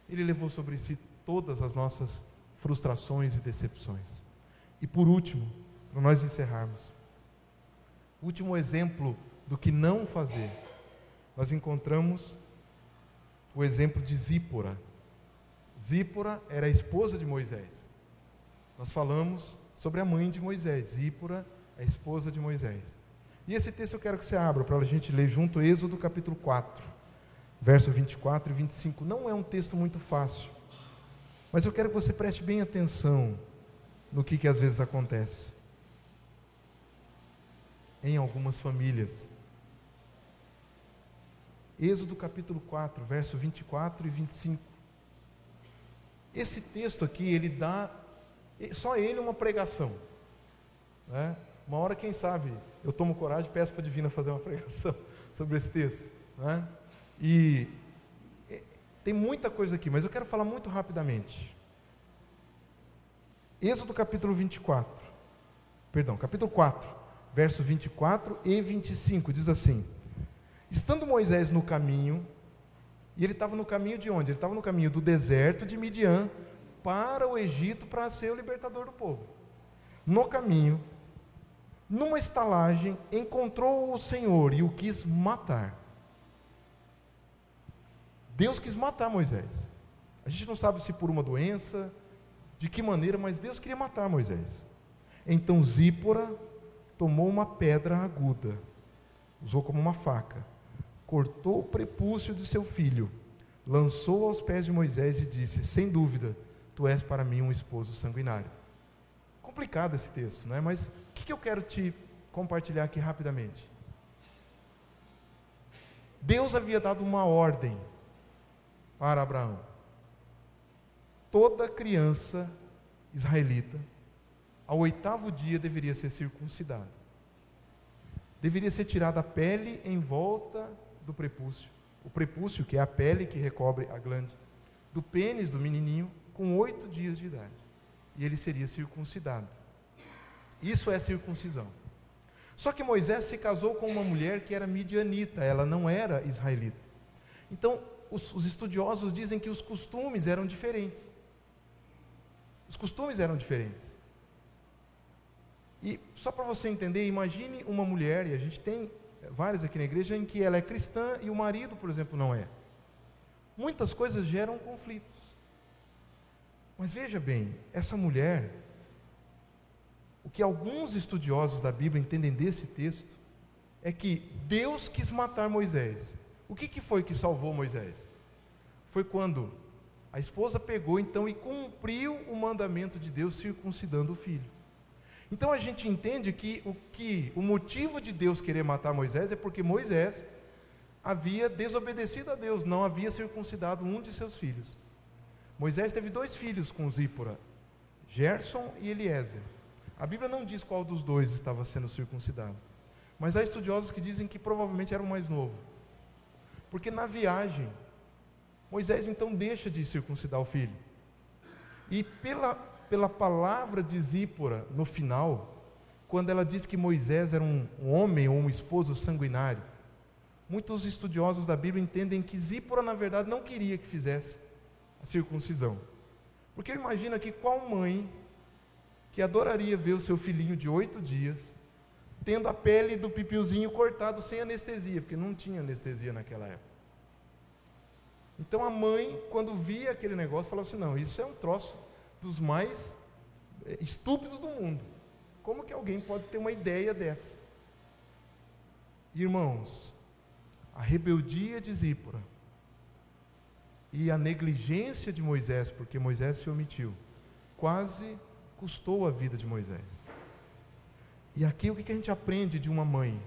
Ele levou sobre si todas as nossas frustrações e decepções. E por último, para nós encerrarmos, o último exemplo do que não fazer, nós encontramos o exemplo de Zípora. Zípora era a esposa de Moisés. Nós falamos sobre a mãe de Moisés. Zípora, a esposa de Moisés. E esse texto eu quero que você abra para a gente ler junto, Êxodo capítulo 4, verso 24 e 25. Não é um texto muito fácil, mas eu quero que você preste bem atenção no que às vezes acontece em algumas famílias. Êxodo capítulo 4, verso 24 e 25. Esse texto aqui, ele dá, só ele uma pregação, né? Uma hora, quem sabe, eu tomo coragem e peço para a Divina fazer uma pregação sobre esse texto, né? E tem muita coisa aqui, mas eu quero falar muito rapidamente. Êxodo capítulo 4, versos 24 e 25, diz assim: estando Moisés no caminho, e ele estava no caminho de onde? Ele estava no caminho do deserto de Midian para o Egito, para ser o libertador do povo. No caminho, numa estalagem, encontrou o Senhor e o quis matar. Deus quis matar Moisés. A gente não sabe se por uma doença, de que maneira, mas Deus queria matar Moisés. Então Zípora tomou uma pedra aguda, usou como uma faca, cortou o prepúcio de seu filho, lançou aos pés de Moisés e disse: sem dúvida, tu és para mim um esposo sanguinário. Complicado esse texto, não é? Mas o que eu quero te compartilhar aqui rapidamente? Deus havia dado uma ordem para Abraão. Toda criança israelita, ao 8º dia, deveria ser circuncidada. Deveria ser tirada a pele em volta do prepúcio. O prepúcio, que é a pele que recobre a glande, do pênis do menininho, com 8 dias de idade. E ele seria circuncidado. Isso é circuncisão. Só que Moisés se casou com uma mulher que era midianita, ela não era israelita. Então, os estudiosos dizem que os costumes eram diferentes. Os costumes eram diferentes. E só para você entender, imagine uma mulher, e a gente tem várias aqui na igreja, em que ela é cristã e o marido, por exemplo, não é. Muitas coisas geram conflitos. Mas veja bem, essa mulher, o que alguns estudiosos da Bíblia entendem desse texto, é que Deus quis matar Moisés. O que foi que salvou Moisés? Foi quando a esposa pegou então e cumpriu o mandamento de Deus, circuncidando o filho. Então a gente entende que o motivo de Deus querer matar Moisés é porque Moisés havia desobedecido a Deus, não havia circuncidado um de seus filhos. Moisés teve 2 filhos com Zípora, Gerson e Eliezer. A Bíblia não diz qual dos 2 estava sendo circuncidado, mas há estudiosos que dizem que provavelmente era o mais novo, porque na viagem Moisés então deixa de circuncidar o filho, e pela palavra de Zípora no final, quando ela diz que Moisés era um homem ou um esposo sanguinário, muitos estudiosos da Bíblia entendem que Zípora na verdade não queria que fizesse, a circuncisão. Porque imagina que qual mãe que adoraria ver o seu filhinho de 8 dias tendo a pele do pipiozinho cortado sem anestesia, porque não tinha anestesia naquela época. Então a mãe, quando via aquele negócio, falava assim: não, isso é um troço dos mais estúpidos do mundo. Como que alguém pode ter uma ideia dessa? Irmãos, a rebeldia de Zípora e a negligência de Moisés, porque Moisés se omitiu, quase custou a vida de Moisés. E aqui o que a gente aprende de uma mãe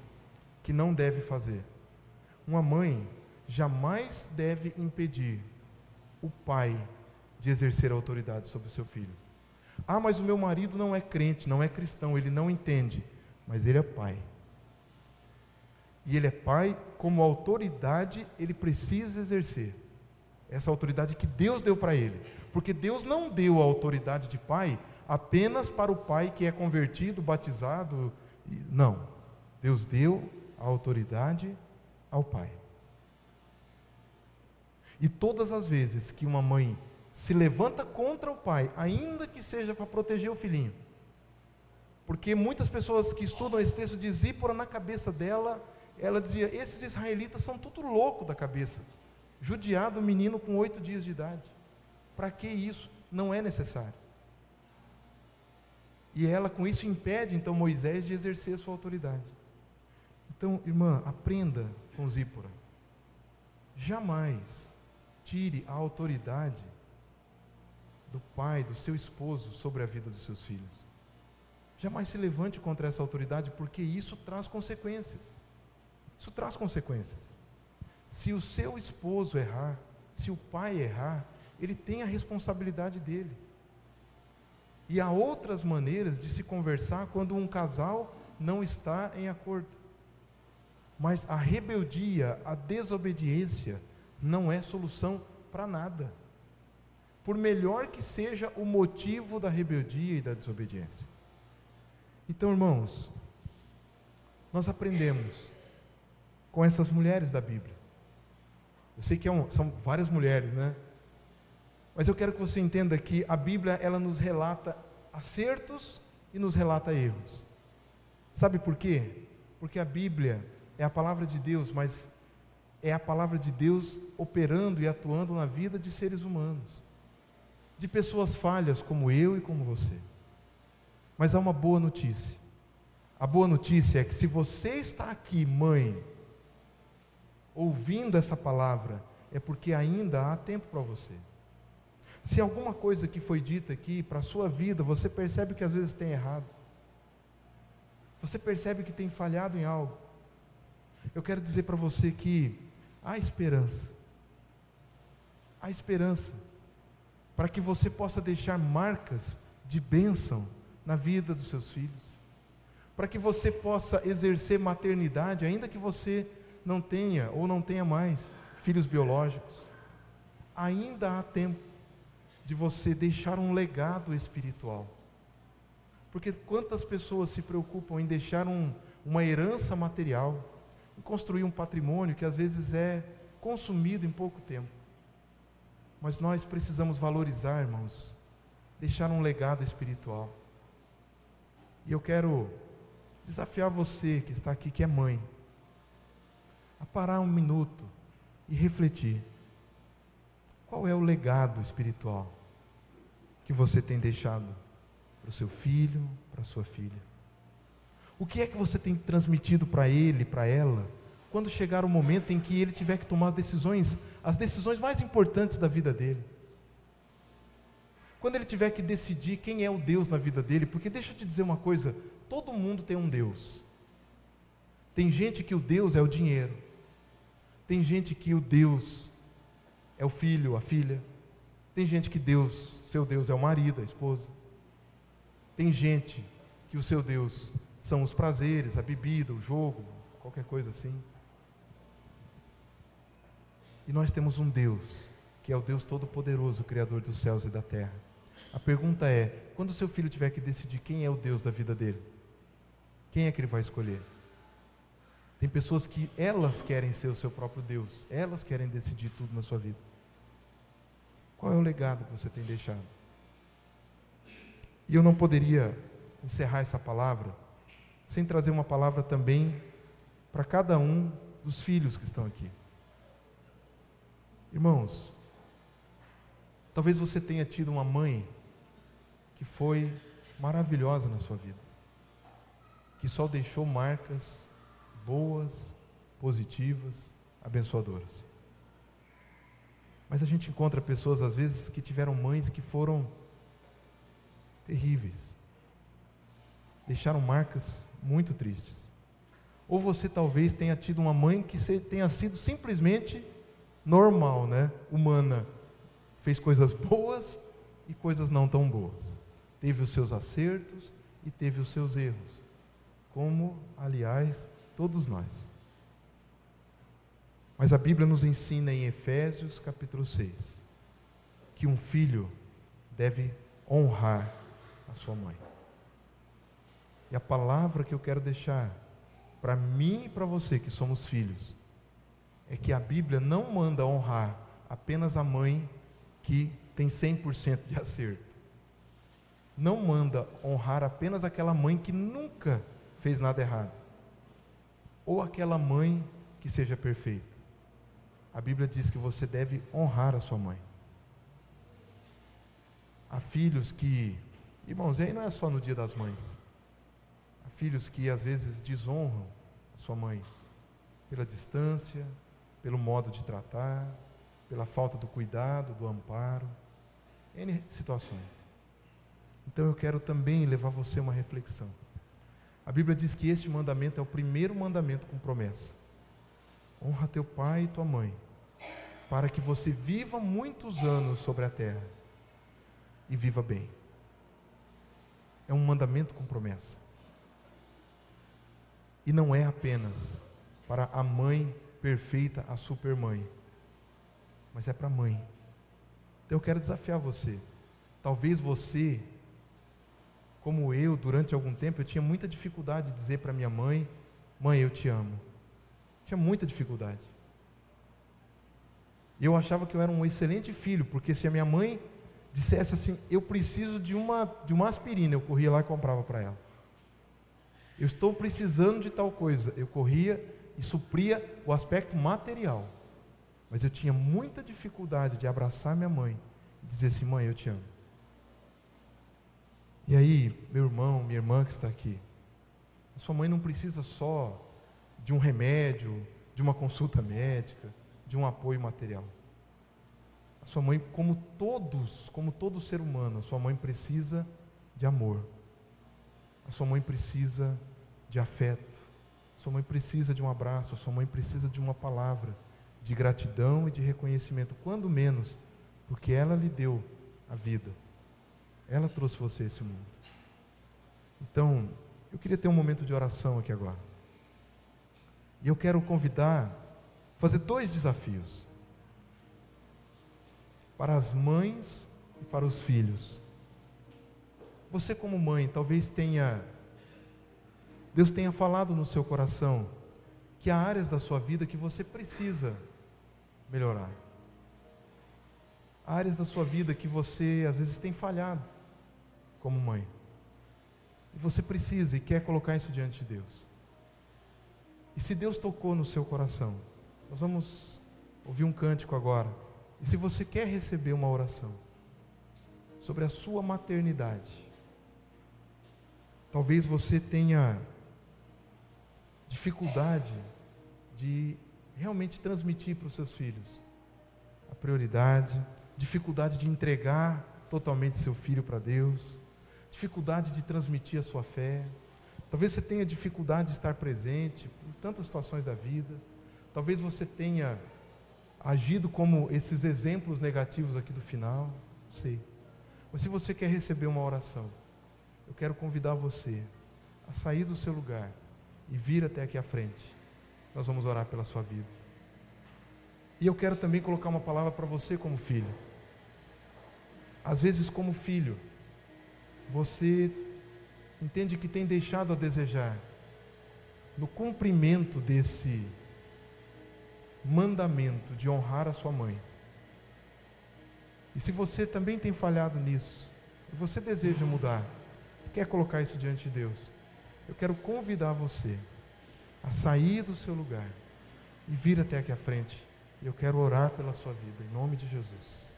que não deve fazer? Uma mãe jamais deve impedir o pai de exercer a autoridade sobre o seu filho. Ah, mas o meu marido não é crente, não é cristão, ele não entende. Mas ele é pai. E ele é pai, como autoridade, ele precisa exercer essa autoridade que Deus deu para ele. Porque Deus não deu a autoridade de pai apenas para o pai que é convertido, batizado. Não. Deus deu a autoridade ao pai. E todas as vezes que uma mãe se levanta contra o pai, ainda que seja para proteger o filhinho, porque muitas pessoas que estudam esse texto de Zípora, na cabeça dela, ela dizia: esses israelitas são tudo louco da cabeça, judiado o menino com 8 dias de idade, para que isso? Não é necessário. E ela com isso impede então Moisés de exercer a sua autoridade. Então, irmã, aprenda com Zípora, jamais tire a autoridade do pai, do seu esposo, sobre a vida dos seus filhos. Jamais se levante contra essa autoridade, porque isso traz consequências. Isso traz consequências. Se o seu esposo errar, se o pai errar, ele tem a responsabilidade dele. E há outras maneiras de se conversar quando um casal não está em acordo. Mas a rebeldia, a desobediência, não é solução para nada, por melhor que seja o motivo da rebeldia e da desobediência. Então, irmãos, nós aprendemos com essas mulheres da Bíblia. Eu sei que são várias mulheres, né? Mas eu quero que você entenda que a Bíblia, ela nos relata acertos e nos relata erros. Sabe por quê? Porque a Bíblia é a palavra de Deus, mas é a palavra de Deus operando e atuando na vida de seres humanos, de pessoas falhas como eu e como você. Mas há uma boa notícia. A boa notícia é que se você está aqui, mãe, ouvindo essa palavra, é porque ainda há tempo para você. Se alguma coisa que foi dita aqui para a sua vida, você percebe que às vezes tem errado, você percebe que tem falhado em algo, eu quero dizer para você que há esperança para que você possa deixar marcas de bênção na vida dos seus filhos, para que você possa exercer maternidade, ainda que você não tenha ou não tenha mais filhos biológicos. Ainda há tempo de você deixar um legado espiritual, porque quantas pessoas se preocupam em deixar uma herança material, em construir um patrimônio que às vezes é consumido em pouco tempo. Mas nós precisamos valorizar, irmãos, deixar um legado espiritual. E eu quero desafiar você que está aqui, que é mãe, a parar um minuto e refletir. Qual é o legado espiritual que você tem deixado para o seu filho, para a sua filha? O que é que você tem transmitido para ele, para ela, quando chegar o momento em que ele tiver que tomar as decisões mais importantes da vida dele? Quando ele tiver que decidir quem é o Deus na vida dele, porque deixa eu te dizer uma coisa, todo mundo tem um Deus. Tem gente que o Deus é o dinheiro, tem gente que o Deus é o filho, a filha, tem gente que seu Deus é o marido, a esposa, tem gente que o seu Deus são os prazeres, a bebida, o jogo, qualquer coisa assim. E nós temos um Deus, que é o Deus Todo-Poderoso, Criador dos céus e da terra. A pergunta é, quando o seu filho tiver que decidir quem é o Deus da vida dele, quem é que ele vai escolher? Tem pessoas que elas querem ser o seu próprio Deus, elas querem decidir tudo na sua vida. Qual é o legado que você tem deixado? E eu não poderia encerrar essa palavra sem trazer uma palavra também para cada um dos filhos que estão aqui. Irmãos, talvez você tenha tido uma mãe que foi maravilhosa na sua vida, que só deixou marcas boas, positivas, abençoadoras. Mas a gente encontra pessoas às vezes que tiveram mães que foram terríveis, deixaram marcas muito tristes. Ou você talvez tenha tido uma mãe que tenha sido simplesmente normal, né? Humana, fez coisas boas e coisas não tão boas, teve os seus acertos e teve os seus erros, como aliás todos nós. Mas a Bíblia nos ensina em Efésios capítulo 6, que um filho deve honrar a sua mãe. E a palavra que eu quero deixar para mim e para você que somos filhos, é que a Bíblia não manda honrar apenas a mãe que tem 100% de acerto. Não manda honrar apenas aquela mãe que nunca fez nada errado, ou aquela mãe que seja perfeita. A Bíblia diz que você deve honrar a sua mãe. Há filhos que, irmãos, e aí não é só no Dia das Mães. Há filhos que às vezes desonram a sua mãe pela distância, pelo modo de tratar, pela falta do cuidado, do amparo, N situações. Então eu quero também levar você a uma reflexão. A Bíblia diz que este mandamento é o primeiro mandamento com promessa. Honra teu pai e tua mãe, para que você viva muitos anos sobre a terra e viva bem. É um mandamento com promessa. E não é apenas para a mãe perfeita, a supermãe, mas é para a mãe. Então eu quero desafiar você. Talvez você, como eu, durante algum tempo, eu tinha muita dificuldade de dizer para minha mãe: mãe, eu te amo. Tinha muita dificuldade. E eu achava que eu era um excelente filho, porque se a minha mãe dissesse assim: eu preciso de uma aspirina, eu corria lá e comprava para ela. Eu estou precisando de tal coisa, eu corria e supria o aspecto material. Mas eu tinha muita dificuldade de abraçar minha mãe e dizer assim: mãe, eu te amo. E aí, meu irmão, minha irmã que está aqui, a sua mãe não precisa só de um remédio, de uma consulta médica, de um apoio material. A sua mãe, como todo ser humano, a sua mãe precisa de amor. A sua mãe precisa de afeto. A sua mãe precisa de um abraço. A sua mãe precisa de uma palavra de gratidão e de reconhecimento, quando menos, porque ela lhe deu a vida. Ela trouxe você a esse mundo. Então, eu queria ter um momento de oração aqui agora. E eu quero fazer 2 desafios. Para as mães e para os filhos. Você como mãe, talvez Deus tenha falado no seu coração que há áreas da sua vida que você precisa melhorar. Há áreas da sua vida que você às vezes tem falhado como mãe. E você precisa e quer colocar isso diante de Deus. E se Deus tocou no seu coração, nós vamos ouvir um cântico agora. E se você quer receber uma oração sobre a sua maternidade, talvez você tenha dificuldade de realmente transmitir para os seus filhos a prioridade, dificuldade de entregar totalmente seu filho para Deus, dificuldade de transmitir a sua fé. Talvez você tenha dificuldade de estar presente em tantas situações da vida. Talvez você tenha agido como esses exemplos negativos aqui do final, não sei. Mas se você quer receber uma oração, eu quero convidar você a sair do seu lugar e vir até aqui à frente. Nós vamos orar pela sua vida. E eu quero também colocar uma palavra para você como filho. Às vezes, como filho, você entende que tem deixado a desejar no cumprimento desse mandamento de honrar a sua mãe. E se você também tem falhado nisso, e você deseja mudar, quer colocar isso diante de Deus, eu quero convidar você a sair do seu lugar e vir até aqui à frente. Eu quero orar pela sua vida, em nome de Jesus.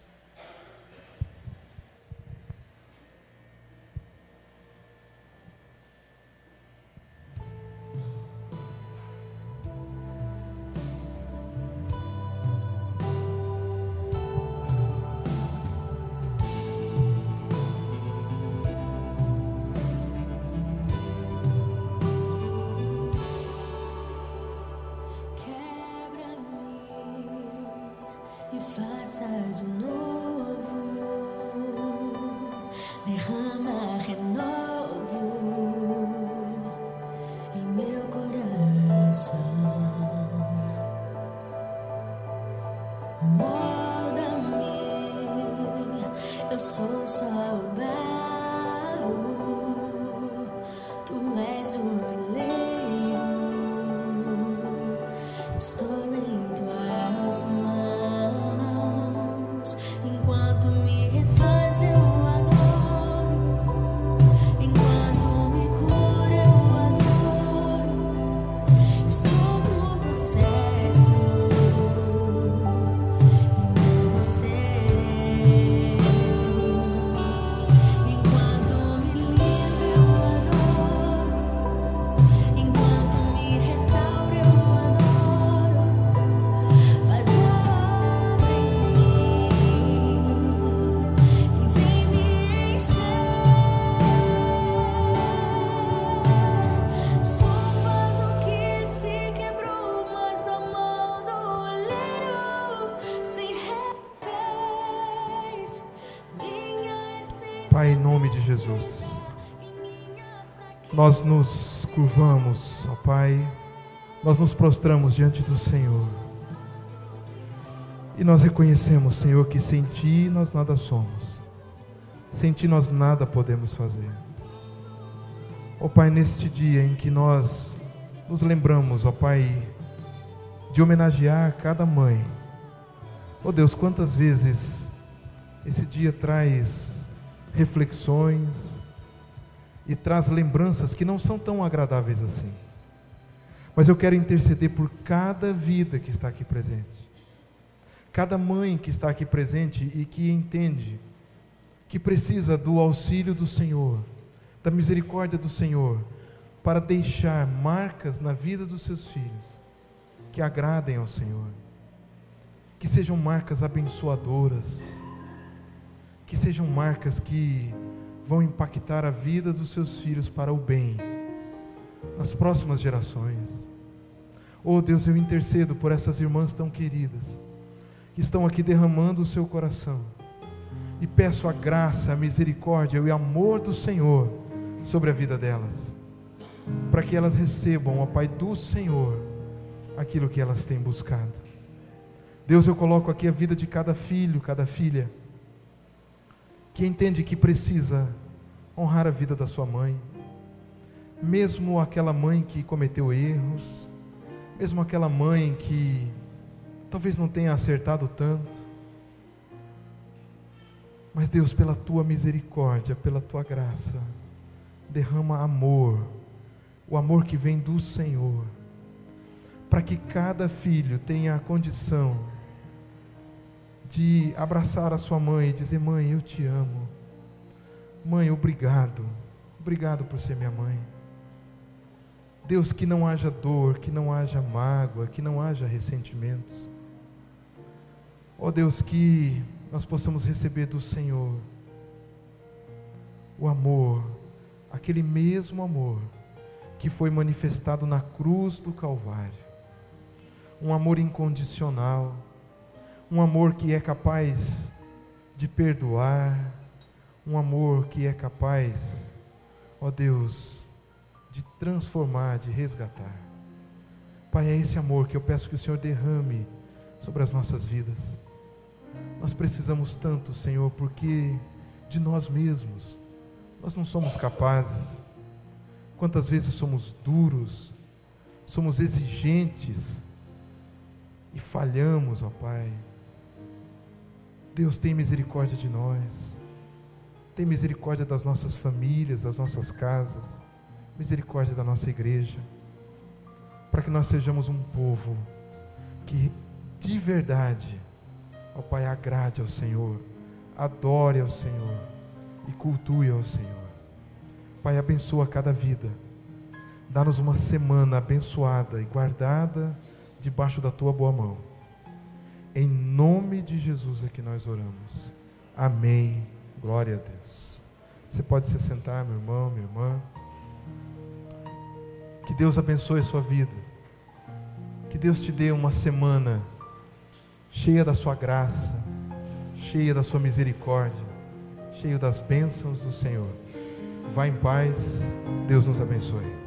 E faça de novo, derrama renovo em meu coração, molda-me, eu sou só o barro, tu és o oleiro, estou em tuas mãos. Enquanto me refaz eu adoro, enquanto me cura eu adoro, estou no processo e não você. Enquanto me livra eu adoro, enquanto me restaura eu adoro, faz a obra em mim e vem me encher. Sou um vaso que se quebrou, mas da mão do oleiro se refez. Minha essência Pai, em nome de Jesus, e minhas fraquezas. nós nos curvamos, ó Pai, nós nos prostramos diante do Senhor. E nós reconhecemos, Senhor, que sem Ti nós nada somos. Sem Ti nós nada podemos fazer. Ó Pai, neste dia em que nós nos lembramos, ó Pai, de homenagear cada mãe. Ó Deus, quantas vezes esse dia traz reflexões e traz lembranças que não são tão agradáveis assim. Mas eu quero interceder por cada vida que está aqui presente. Cada mãe que está aqui presente e que entende que precisa do auxílio do Senhor, da misericórdia do Senhor, para deixar marcas na vida dos seus filhos, que agradem ao Senhor, que sejam marcas abençoadoras, que sejam marcas que vão impactar a vida dos seus filhos para o bem, nas próximas gerações. Oh Deus, eu intercedo por essas irmãs tão queridas, que estão aqui derramando o seu coração, e peço a graça, a misericórdia e o amor do Senhor sobre a vida delas, para que elas recebam, ó Pai, do Senhor, aquilo que elas têm buscado. Deus, eu coloco aqui a vida de cada filho, cada filha, que entende que precisa honrar a vida da sua mãe, mesmo aquela mãe que cometeu erros, mesmo aquela mãe que talvez não tenha acertado tanto, mas Deus, pela Tua misericórdia, pela Tua graça, derrama amor, o amor que vem do Senhor, para que cada filho tenha a condição de abraçar a sua mãe e dizer: mãe, eu te amo, mãe, obrigado por ser minha mãe. Deus, que não haja dor, que não haja mágoa, que não haja ressentimentos. Ó Deus, que nós possamos receber do Senhor o amor, aquele mesmo amor que foi manifestado na cruz do Calvário, um amor incondicional, um amor que é capaz de perdoar, um amor que é capaz, ó Deus, de transformar, de resgatar. Pai, é esse amor que eu peço que o Senhor derrame sobre as nossas vidas. Nós precisamos tanto, Senhor, porque de nós mesmos nós não somos capazes. Quantas vezes somos duros, somos exigentes e falhamos, ó Pai. Deus, tem misericórdia de nós. Tem misericórdia das nossas famílias, das nossas casas. Misericórdia da nossa igreja. Para que nós sejamos um povo que de verdade, ó Pai, agrade ao Senhor, adore ao Senhor e cultue ao Senhor. Pai, abençoa cada vida. Dá-nos uma semana abençoada e guardada debaixo da Tua boa mão. Em nome de Jesus é que nós oramos. Amém. Glória a Deus. Você pode se sentar, meu irmão, minha irmã. Que Deus abençoe a sua vida. Que Deus te dê uma semana cheia da sua graça, cheia da sua misericórdia, cheia das bênçãos do Senhor. Vá em paz. Deus nos abençoe.